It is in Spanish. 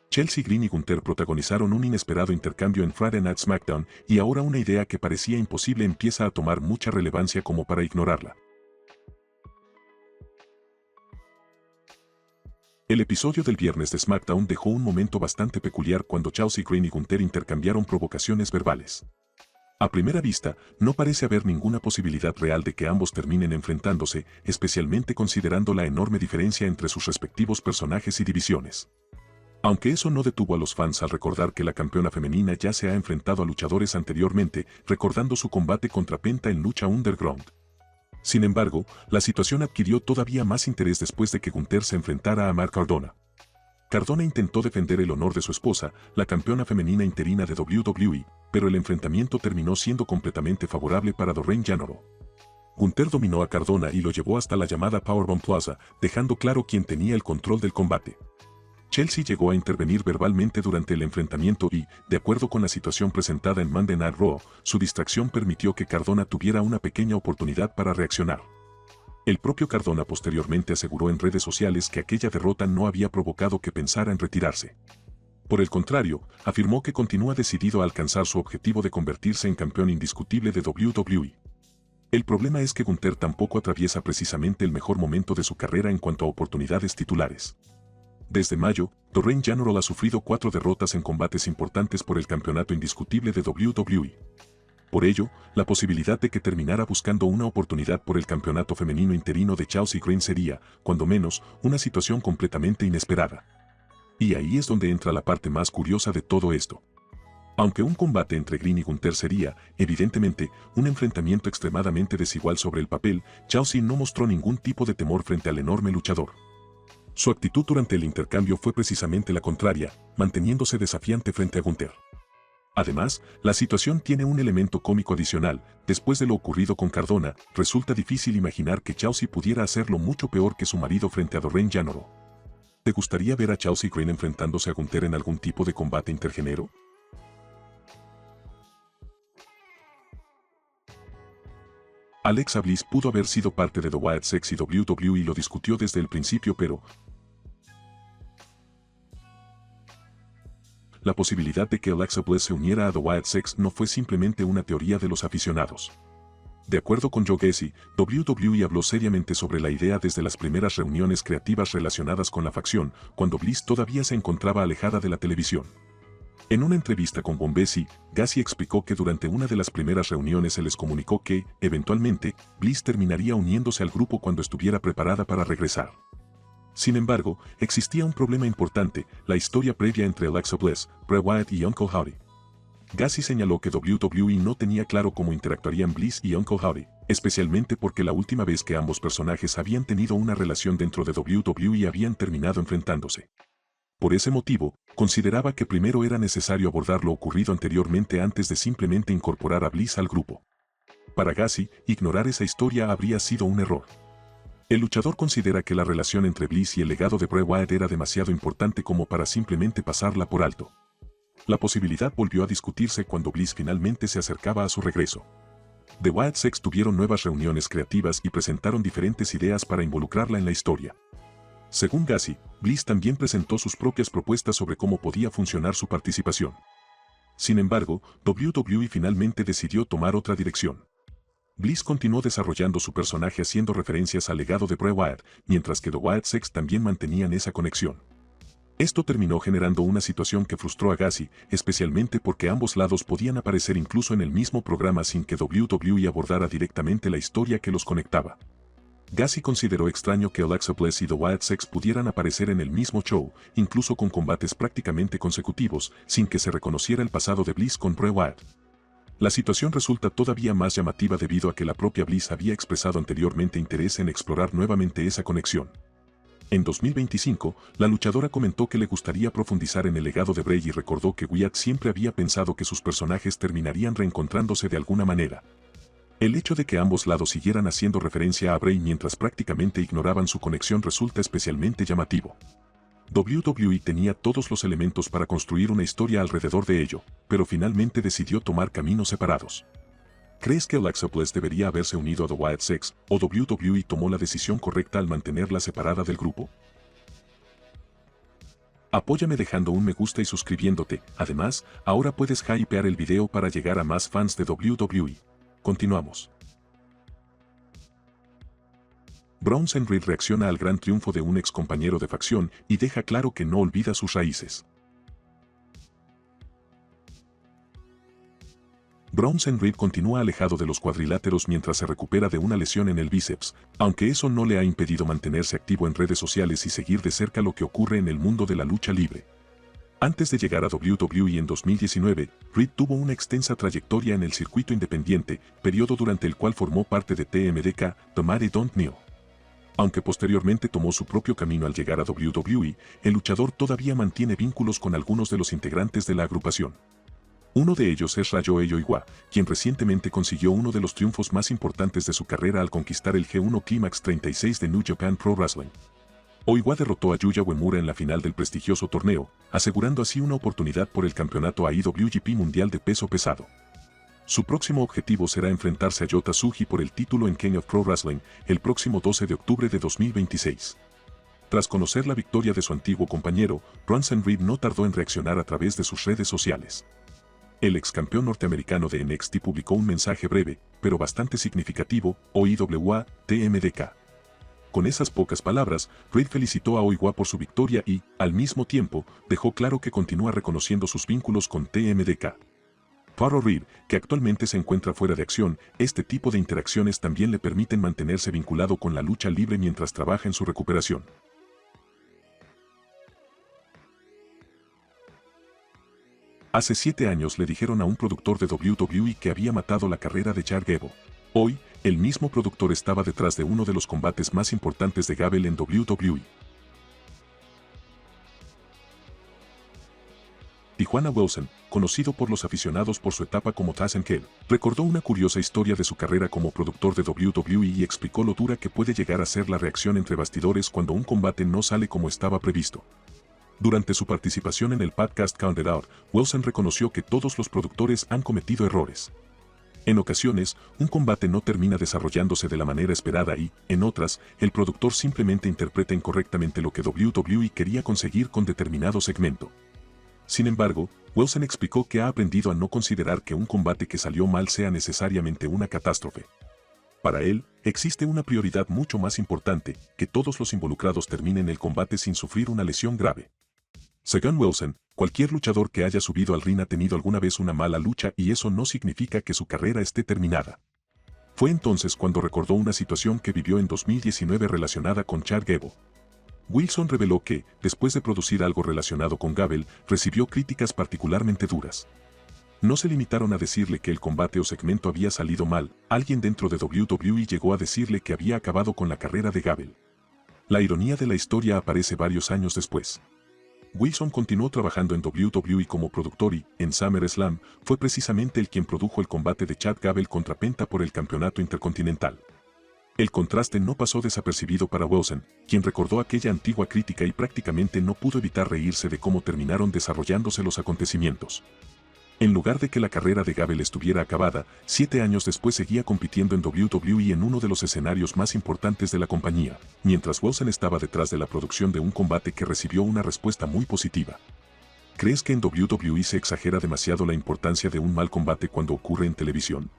Chelsea Green y Gunther protagonizaron un inesperado intercambio en Friday Night SmackDown y ahora una idea que parecía imposible empieza a tomar mucha relevancia como para ignorarla. El episodio del viernes de SmackDown dejó un momento bastante peculiar cuando Chelsea Green y Gunther intercambiaron provocaciones verbales. A primera vista, no parece haber ninguna posibilidad real de que ambos terminen enfrentándose, especialmente considerando la enorme diferencia entre sus respectivos personajes y divisiones. Aunque eso no detuvo a los fans al recordar que la campeona femenina ya se ha enfrentado a luchadores anteriormente, recordando su combate contra Penta en lucha underground. Sin embargo, la situación adquirió todavía más interés después de que Gunther se enfrentara a Matt Cardona. Cardona intentó defender el honor de su esposa, la campeona femenina interina de WWE, pero el enfrentamiento terminó siendo completamente favorable para Doreen Janoro. Gunther dominó a Cardona y lo llevó hasta la llamada Powerbomb Plaza, dejando claro quién tenía el control del combate. Chelsea llegó a intervenir verbalmente durante el enfrentamiento y, de acuerdo con la situación presentada en Monday Night Raw, su distracción permitió que Cardona tuviera una pequeña oportunidad para reaccionar. El propio Cardona posteriormente aseguró en redes sociales que aquella derrota no había provocado que pensara en retirarse. Por el contrario, afirmó que continúa decidido a alcanzar su objetivo de convertirse en campeón indiscutible de WWE. El problema es que Gunther tampoco atraviesa precisamente el mejor momento de su carrera en cuanto a oportunidades titulares. Desde mayo, Doreen Janoro ha sufrido 4 derrotas en combates importantes por el campeonato indiscutible de WWE. Por ello, la posibilidad de que terminara buscando una oportunidad por el campeonato femenino interino de Chelsea Green sería, cuando menos, una situación completamente inesperada. Y ahí es donde entra la parte más curiosa de todo esto. Aunque un combate entre Green y Gunther sería, evidentemente, un enfrentamiento extremadamente desigual sobre el papel, Chelsea no mostró ningún tipo de temor frente al enorme luchador. Su actitud durante el intercambio fue precisamente la contraria, manteniéndose desafiante frente a Gunther. Además, la situación tiene un elemento cómico adicional. Después de lo ocurrido con Cardona, resulta difícil imaginar que Chelsea pudiera hacerlo mucho peor que su marido frente a Doreen Janoro. ¿Te gustaría ver a Chelsea Green enfrentándose a Gunther en algún tipo de combate intergénero? Alexa Bliss pudo haber sido parte de The Wyatt Six y WWE lo discutió desde el principio, pero la posibilidad de que Alexa Bliss se uniera a The Wyatt Six no fue simplemente una teoría de los aficionados. De acuerdo con Joe Gacy, WWE habló seriamente sobre la idea desde las primeras reuniones creativas relacionadas con la facción, cuando Bliss todavía se encontraba alejada de la televisión. En una entrevista con Bombesi, Gacy explicó que durante una de las primeras reuniones se les comunicó que, eventualmente, Bliss terminaría uniéndose al grupo cuando estuviera preparada para regresar. Sin embargo, existía un problema importante: la historia previa entre Alexa Bliss, Bray Wyatt y Uncle Howdy. Gacy señaló que WWE no tenía claro cómo interactuarían Bliss y Uncle Howdy, especialmente porque la última vez que ambos personajes habían tenido una relación dentro de WWE habían terminado enfrentándose. Por ese motivo, consideraba que primero era necesario abordar lo ocurrido anteriormente antes de simplemente incorporar a Bliss al grupo. Para Gacy, ignorar esa historia habría sido un error. El luchador considera que la relación entre Bliss y el legado de Bray Wyatt era demasiado importante como para simplemente pasarla por alto. La posibilidad volvió a discutirse cuando Bliss finalmente se acercaba a su regreso. The Wyatt Six tuvieron nuevas reuniones creativas y presentaron diferentes ideas para involucrarla en la historia. Según Gacy, Bliss también presentó sus propias propuestas sobre cómo podía funcionar su participación. Sin embargo, WWE finalmente decidió tomar otra dirección. Bliss continuó desarrollando su personaje haciendo referencias al legado de Bray Wyatt, mientras que The Wyatt Six también mantenían esa conexión. Esto terminó generando una situación que frustró a Gacy, especialmente porque ambos lados podían aparecer incluso en el mismo programa sin que WWE abordara directamente la historia que los conectaba. Gacy consideró extraño que Alexa Bliss y The Wyatt Six pudieran aparecer en el mismo show, incluso con combates prácticamente consecutivos, sin que se reconociera el pasado de Bliss con Bray Wyatt. La situación resulta todavía más llamativa debido a que la propia Bliss había expresado anteriormente interés en explorar nuevamente esa conexión. En 2025, la luchadora comentó que le gustaría profundizar en el legado de Bray y recordó que Wyatt siempre había pensado que sus personajes terminarían reencontrándose de alguna manera. El hecho de que ambos lados siguieran haciendo referencia a Bray mientras prácticamente ignoraban su conexión resulta especialmente llamativo. WWE tenía todos los elementos para construir una historia alrededor de ello, pero finalmente decidió tomar caminos separados. ¿Crees que Alexa Bliss debería haberse unido a The Wyatt Six, o WWE tomó la decisión correcta al mantenerla separada del grupo? Apóyame dejando un me gusta y suscribiéndote. Además, ahora puedes hypear el video para llegar a más fans de WWE. Continuamos. Bronson Reed reacciona al gran triunfo de un ex compañero de facción y deja claro que no olvida sus raíces. Bronson Reed continúa alejado de los cuadriláteros mientras se recupera de una lesión en el bíceps, aunque eso no le ha impedido mantenerse activo en redes sociales y seguir de cerca lo que ocurre en el mundo de la lucha libre. Antes de llegar a WWE en 2019, Reed tuvo una extensa trayectoria en el circuito independiente, periodo durante el cual formó parte de TMDK, The Mighty Don't Kneel. Aunque posteriormente tomó su propio camino al llegar a WWE, el luchador todavía mantiene vínculos con algunos de los integrantes de la agrupación. Uno de ellos es Ryo Oiwa, quien recientemente consiguió uno de los triunfos más importantes de su carrera al conquistar el G1 Climax 36 de New Japan Pro Wrestling. Oiwa derrotó a Yuya Uemura en la final del prestigioso torneo, asegurando así una oportunidad por el campeonato IWGP Mundial de Peso Pesado. Su próximo objetivo será enfrentarse a Yota Tsuji por el título en King of Pro Wrestling el próximo 12 de octubre de 2026. Tras conocer la victoria de su antiguo compañero, Bronson Reed no tardó en reaccionar a través de sus redes sociales. El ex campeón norteamericano de NXT publicó un mensaje breve, pero bastante significativo, OIWA, TMDK. Con esas pocas palabras, Reed felicitó a Oiwa por su victoria y, al mismo tiempo, dejó claro que continúa reconociendo sus vínculos con TMDK. Para Reed, que actualmente se encuentra fuera de acción, este tipo de interacciones también le permiten mantenerse vinculado con la lucha libre mientras trabaja en su recuperación. Hace 7 años le dijeron a un productor de WWE que había matado la carrera de Chad Gable. Hoy, el mismo productor estaba detrás de uno de los combates más importantes de Gable en WWE. Tijuana Wilson, conocido por los aficionados por su etapa como Taz and Kell, recordó una curiosa historia de su carrera como productor de WWE y explicó lo dura que puede llegar a ser la reacción entre bastidores cuando un combate no sale como estaba previsto. Durante su participación en el podcast Count It Out, Wilson reconoció que todos los productores han cometido errores. En ocasiones, un combate no termina desarrollándose de la manera esperada y, en otras, el productor simplemente interpreta incorrectamente lo que WWE quería conseguir con determinado segmento. Sin embargo, Wilson explicó que ha aprendido a no considerar que un combate que salió mal sea necesariamente una catástrofe. Para él, existe una prioridad mucho más importante, que todos los involucrados terminen el combate sin sufrir una lesión grave. Según Wilson, cualquier luchador que haya subido al ring ha tenido alguna vez una mala lucha y eso no significa que su carrera esté terminada. Fue entonces cuando recordó una situación que vivió en 2019 relacionada con Chad Gable. Wilson reveló que, después de producir algo relacionado con Gable, recibió críticas particularmente duras. No se limitaron a decirle que el combate o segmento había salido mal, alguien dentro de WWE llegó a decirle que había acabado con la carrera de Gable. La ironía de la historia aparece varios años después. Wilson continuó trabajando en WWE como productor y, en SummerSlam, fue precisamente el quien produjo el combate de Chad Gable contra Penta por el campeonato intercontinental. El contraste no pasó desapercibido para Wilson, quien recordó aquella antigua crítica y prácticamente no pudo evitar reírse de cómo terminaron desarrollándose los acontecimientos. En lugar de que la carrera de Gable estuviera acabada, 7 años después seguía compitiendo en WWE en uno de los escenarios más importantes de la compañía, mientras Wilson estaba detrás de la producción de un combate que recibió una respuesta muy positiva. ¿Crees que en WWE se exagera demasiado la importancia de un mal combate cuando ocurre en televisión?